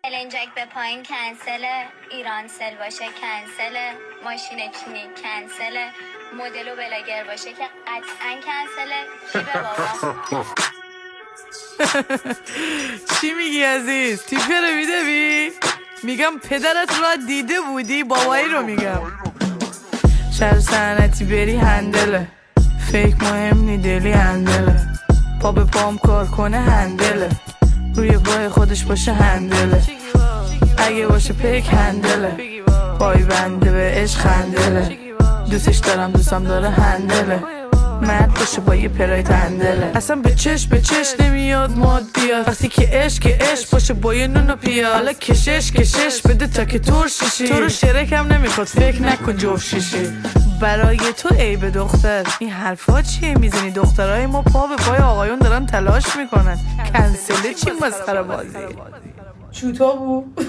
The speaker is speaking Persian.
النجک به پایین کنسله، ایرانسل باشه کنسله، ماشین چینی کنسله، مدل و بلاگر باشه که قطعا کنسله. کی به بابا؟ چی میگی عزیز؟ تیپه رو میدوی؟ میگم پدرت رو دیده بودی، بابایی رو میگم. شهر صنعتی بری هندله، فیک مهم نی دلی هندله، پا به پام کار کنه هندله، روی پای خودش باشه هندله، اگه باشه پیک هندله، پای بنده به عشق هندله، دوستش دارم دوستم داره هندله، مرد باشه با یه پراید هندله، اصلا به چش نمیاد مادیات، وقتی که عشق باشه با یه نون و پیاز، حالا کشش بده تا که تور شیشی، تو رو شرکم نمیخواد فکر نکن جفت شیشی. برای تو عیب دختر این حرفا چیه میزنی؟ دخترای ما پا به پای آقایون دارن تلاش میکنن، کنسله چی مسخره بازی چوتا بود.